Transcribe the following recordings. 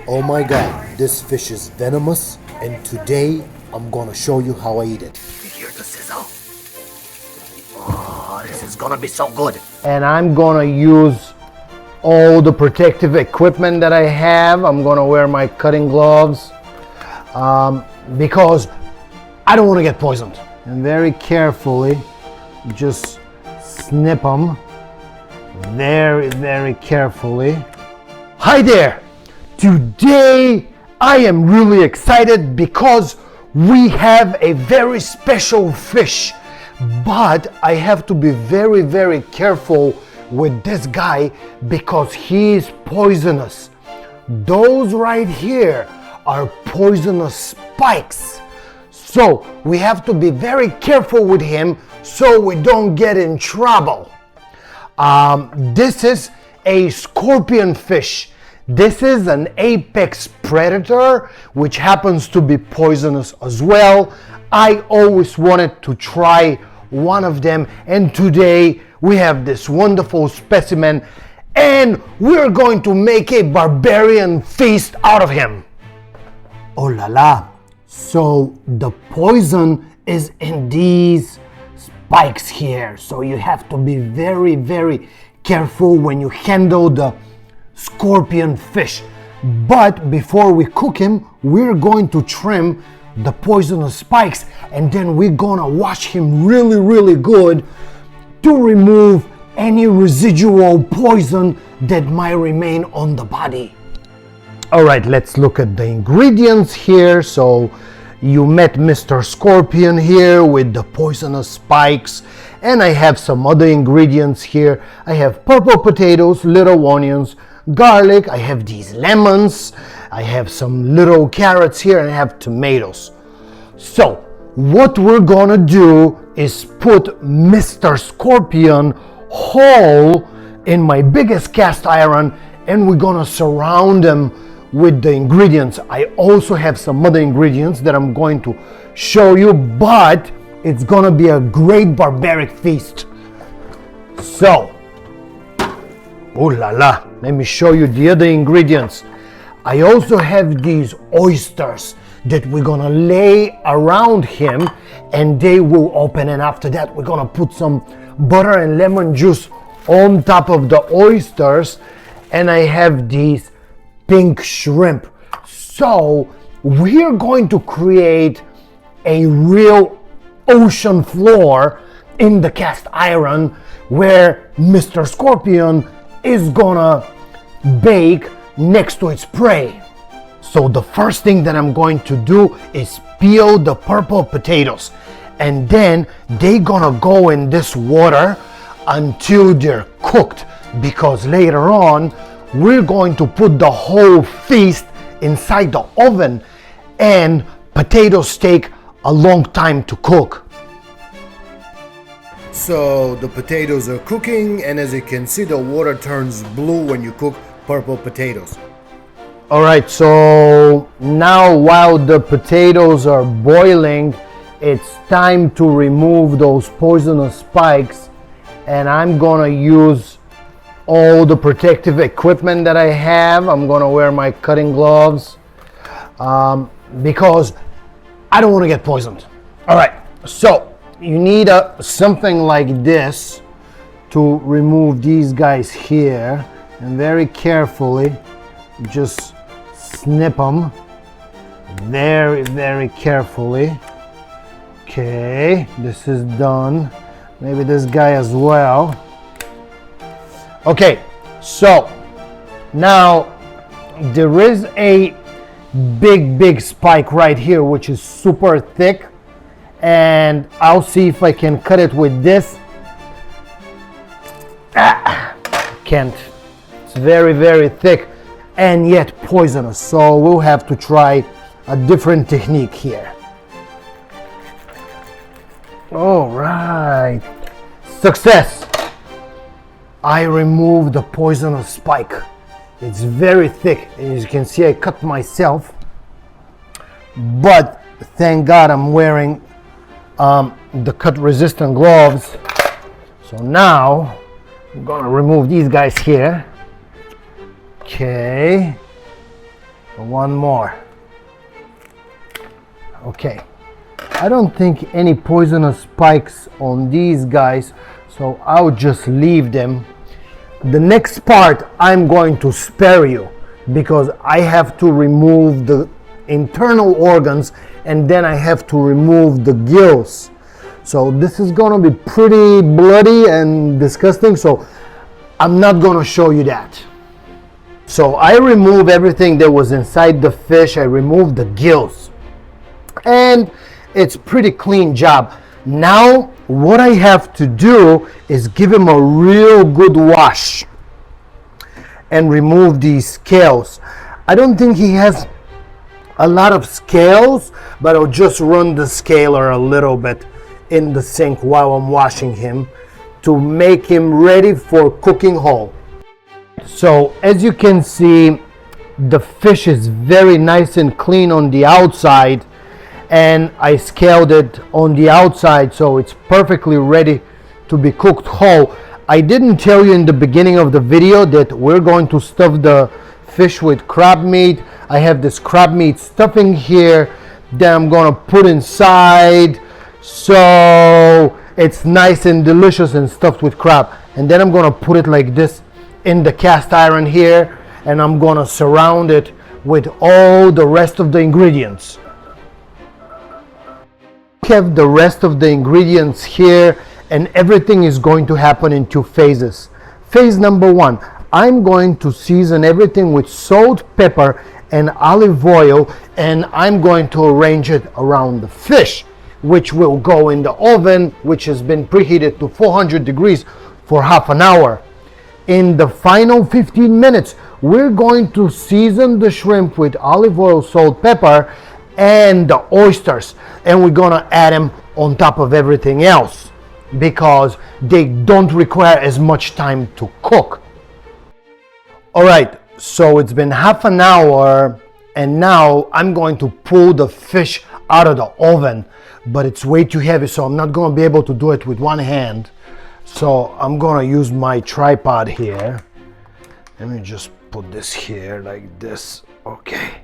Oh my god, this fish is venomous, and today I'm gonna show you how I eat it. You hear the sizzle? Oh, this is gonna be so good. And I'm gonna use all the protective equipment that I have. I'm gonna wear my cutting gloves because I don't want to get poisoned. And very carefully, just snip them very carefully. Hi there! Today I am really excited because we have a very special fish, but I have to be very careful with this guy because he is poisonous. Those right here are poisonous spikes. So we have to be very careful with him so we don't get in trouble. This is a scorpion fish. This is an apex predator, which happens to be poisonous as well. I always wanted to try one of them, and today we have this wonderful specimen, and we're going to make a barbarian feast out of him. Oh la la! So the poison is in these spikes here, so you have to be very careful when you handle the scorpion fish. But before we cook him, we're going to trim the poisonous spikes, and then we're gonna wash him really good to remove any residual poison that might remain on the body. All right, let's look at the ingredients here. So you met Mr. Scorpion here with the poisonous spikes, and I have some other ingredients here. I have purple potatoes, little onions, garlic, I have these lemons, I have some little carrots here, and I have tomatoes. So what we're gonna do is put Mr. Scorpion whole in my biggest cast iron, and we're gonna surround them with the ingredients. I also have some other ingredients that I'm going to show you, but it's gonna be a great barbaric feast. So, oh la la, let me show you the other ingredients. I also have these oysters that we're gonna lay around him, and they will open, and after that we're gonna put some butter and lemon juice on top of the oysters, and I have these pink shrimp. So we're going to create a real ocean floor in the cast iron where Mr. Scorpion is gonna bake next to its prey. So the first thing that I'm going to do is peel the purple potatoes, and then they're gonna go in this water until they're cooked, because later on we're going to put the whole feast inside the oven, and potatoes take a long time to cook. So the potatoes are cooking, and as you can see, the water turns blue when you cook purple potatoes. All right, so now while the potatoes are boiling, it's time to remove those poisonous spikes, and I'm gonna use all the protective equipment that I have. I'm gonna wear my cutting gloves because I don't want to get poisoned. All right, so you need something like this to remove these guys here, and very carefully just snip them very carefully. Okay, this is done. Maybe this guy as well. Okay, so now there is a big spike right here which is super thick, and I'll see if I can cut it with this. Can't. It's very thick and yet poisonous, so we'll have to try a different technique here. All right, success. I removed the poisonous spike. It's very thick, and as you can see, I cut myself, but thank God I'm wearing the cut resistant gloves. So now I'm gonna remove these guys here. Okay, one more. Okay, I don't think any poisonous spikes on these guys, so I'll just leave them. The next part I'm going to spare you because I have to remove the internal organs and then I have to remove the gills. So this is gonna be pretty bloody and disgusting, so I'm not gonna show you that. So I remove everything that was inside the fish. I removed the gills and it's pretty clean job. Now what I have to do is give him a real good wash and remove these scales. I don't think he has a lot of scales, but I'll just run the scaler a little bit in the sink while I'm washing him to make him ready for cooking whole. So as you can see, the fish is very nice and clean on the outside, and I scaled it on the outside so it's perfectly ready to be cooked whole. I didn't tell you in the beginning of the video that we're going to stuff the fish with crab meat. I have this crab meat stuffing here that I'm gonna put inside so it's nice and delicious and stuffed with crab. And then I'm gonna put it like this in the cast iron here, and I'm gonna surround it with all the rest of the ingredients. We have the rest of the ingredients here, and everything is going to happen in two phases. Phase number one, I'm going to season everything with salt, pepper, and olive oil, and I'm going to arrange it around the fish, which will go in the oven, which has been preheated to 400 degrees for half an hour. In the final 15 minutes, we're going to season the shrimp with olive oil, salt, pepper, and the oysters, and we're gonna add them on top of everything else because they don't require as much time to cook. All right, so it's been half an hour, and now I'm going to pull the fish out of the oven, but it's way too heavy, so I'm not gonna be able to do it with one hand. So I'm gonna use my tripod here. Let me just put this here like this. Okay.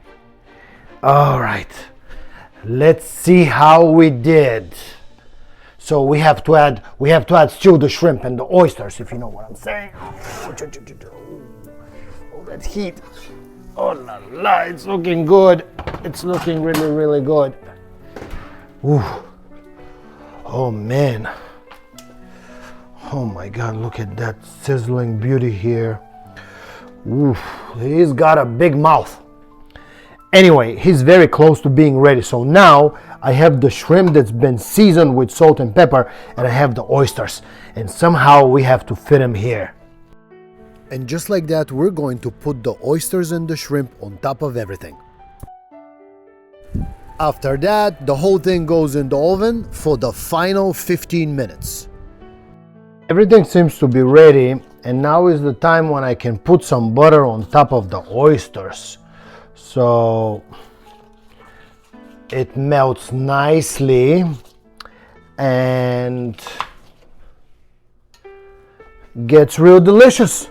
All right. Let's see how we did. So we have to add still the shrimp and the oysters, if you know what I'm saying. Oh, that heat. Oh la la, it's looking good. It's looking really, really good. Ooh. Oh man. Oh my God, look at that sizzling beauty here. Oof, he's got a big mouth. Anyway, he's very close to being ready. So now I have the shrimp that's been seasoned with salt and pepper, and I have the oysters. And somehow we have to fit them here. And just like that, we're going to put the oysters and the shrimp on top of everything. After that, the whole thing goes in the oven for the final 15 minutes. Everything seems to be ready, and now is the time when I can put some butter on top of the oysters. So it melts nicely and gets real delicious.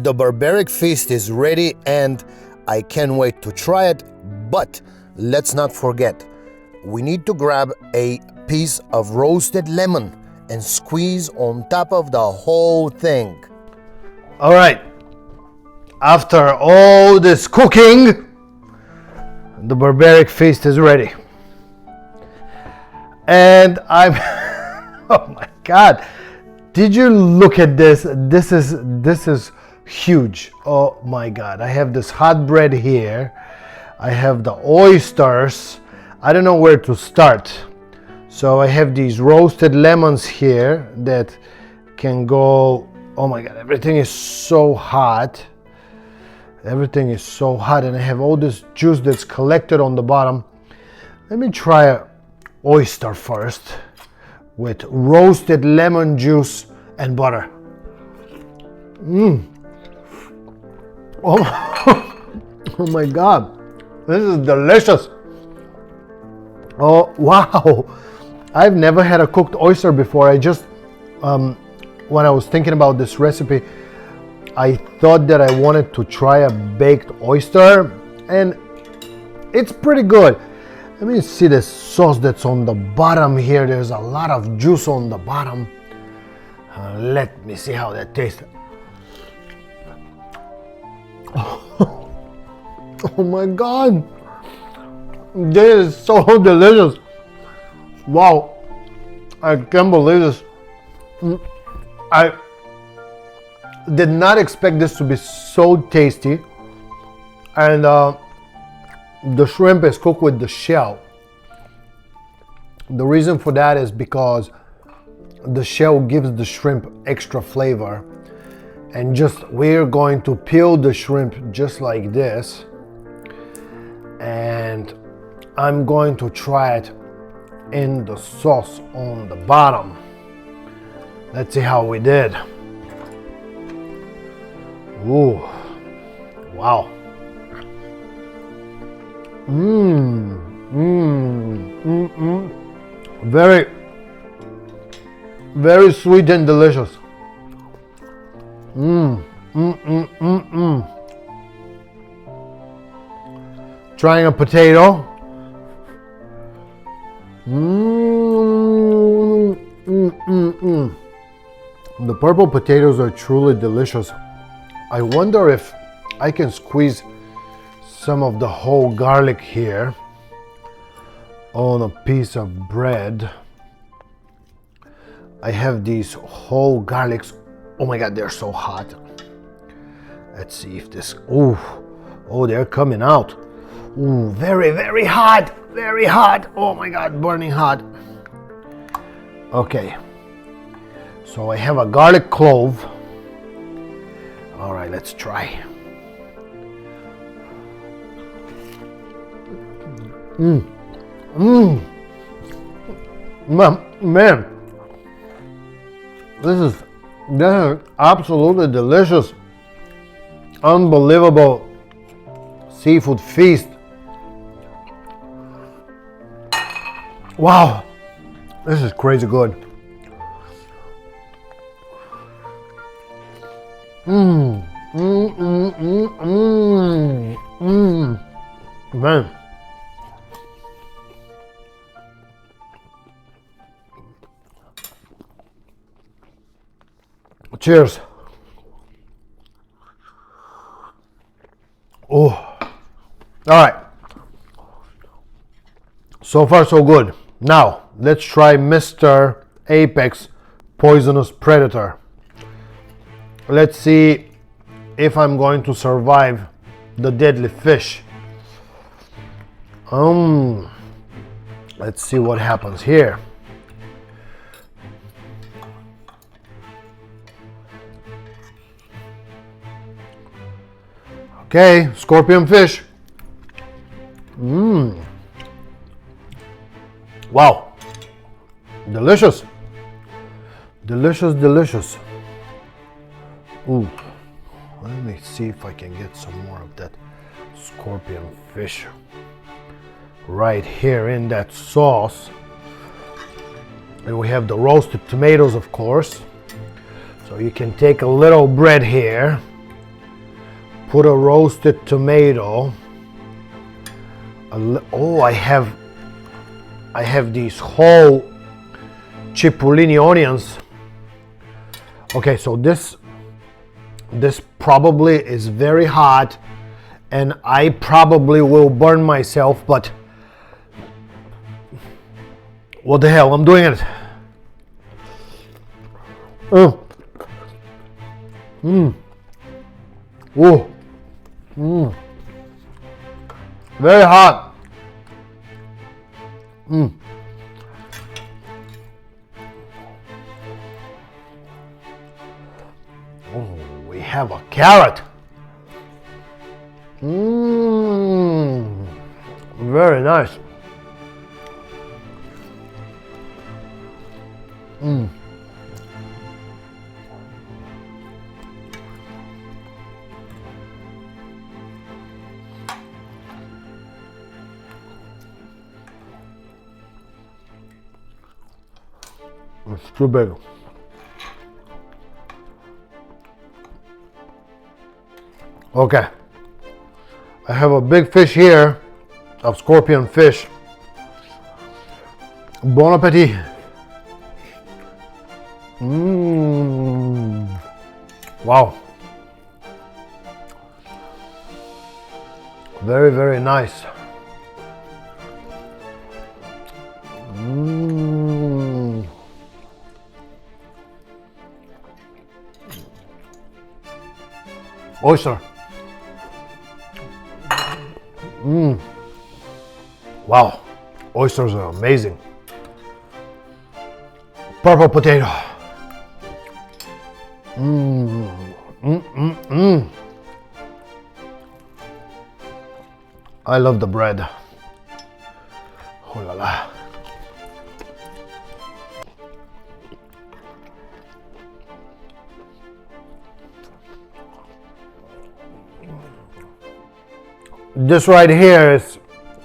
The barbaric feast is ready and I can't wait to try it, but let's not forget, we need to grab a piece of roasted lemon and squeeze on top of the whole thing. All right, after all this cooking, the barbaric feast is ready. And I'm, oh my God, did you look at this? This is huge. Oh my God, I have this hot bread here. I have the oysters. I don't know where to start. So I have these roasted lemons here that can go, oh my God, everything is so hot. Everything is so hot, and I have all this juice that's collected on the bottom. Let me try an oyster first with roasted lemon juice and butter. Oh, oh my God, this is delicious. Oh, wow. I've never had a cooked oyster before. I just, when I was thinking about this recipe, I thought that I wanted to try a baked oyster, and it's pretty good. Let me see the sauce that's on the bottom here. There's a lot of juice on the bottom. Let me see how that tastes. Oh my God, this is so delicious. Wow, I can't believe this. I did not expect this to be so tasty. And the shrimp is cooked with the shell. The reason for that is because the shell gives the shrimp extra flavor. And we're going to peel the shrimp just like this. And I'm going to try it in the sauce on the bottom. Let's see how we did. Ooh, wow. Very, very sweet and delicious. Trying a potato. The purple potatoes are truly delicious. I wonder if I can squeeze some of the whole garlic here on a piece of bread. I have these whole garlics. Oh my God, they're so hot. Let's see if this, oh, they're coming out. Ooh, very, very hot, very hot. Oh my God, burning hot. Okay, so I have a garlic clove. All right, let's try. Man, this is absolutely delicious. Unbelievable seafood feast. Wow, this is crazy good. Man. Cheers. Oh, all right. So far, so good. Now, let's try Mr. Apex Poisonous Predator. Let's see if I'm going to survive the deadly fish. Let's see what happens here. Okay, scorpion fish. Wow. Delicious. Delicious, delicious. Ooh. Let me see if I can get some more of that scorpion fish right here in that sauce. And we have the roasted tomatoes, of course. So you can take a little bread here. Put a roasted tomato. Oh, I have these whole cipollini onions. Okay, so this probably is very hot, and I probably will burn myself, but what the hell, I'm doing it. Oh. Very hot. Oh, we have a carrot. Very nice. It's too big. Okay. I have a big fish here of scorpion fish. Bon appetit. Wow. Very, very nice. Oyster. Wow. Oysters are amazing. Purple potato. I love the bread. Oh la la. This right here is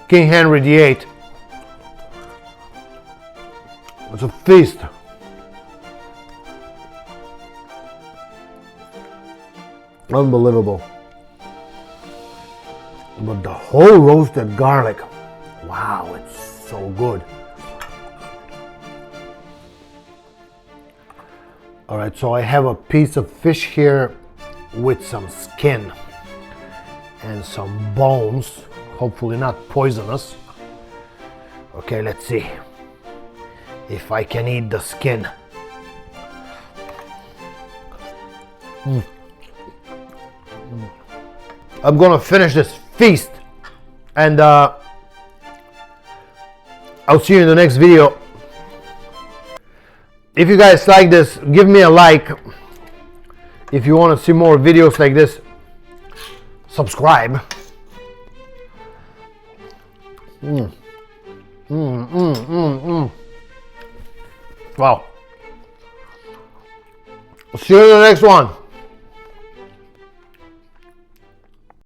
King Henry VIII. It's a feast. Unbelievable. But the whole roasted garlic, wow, it's so good. All right, so I have a piece of fish here with some skin and some bones, hopefully not poisonous. Okay, let's see if I can eat the skin. I'm gonna finish this feast, and I'll see you in the next video. If you guys like this, give me a like. If you want to see more videos like this, subscribe. Wow. See you in the next one.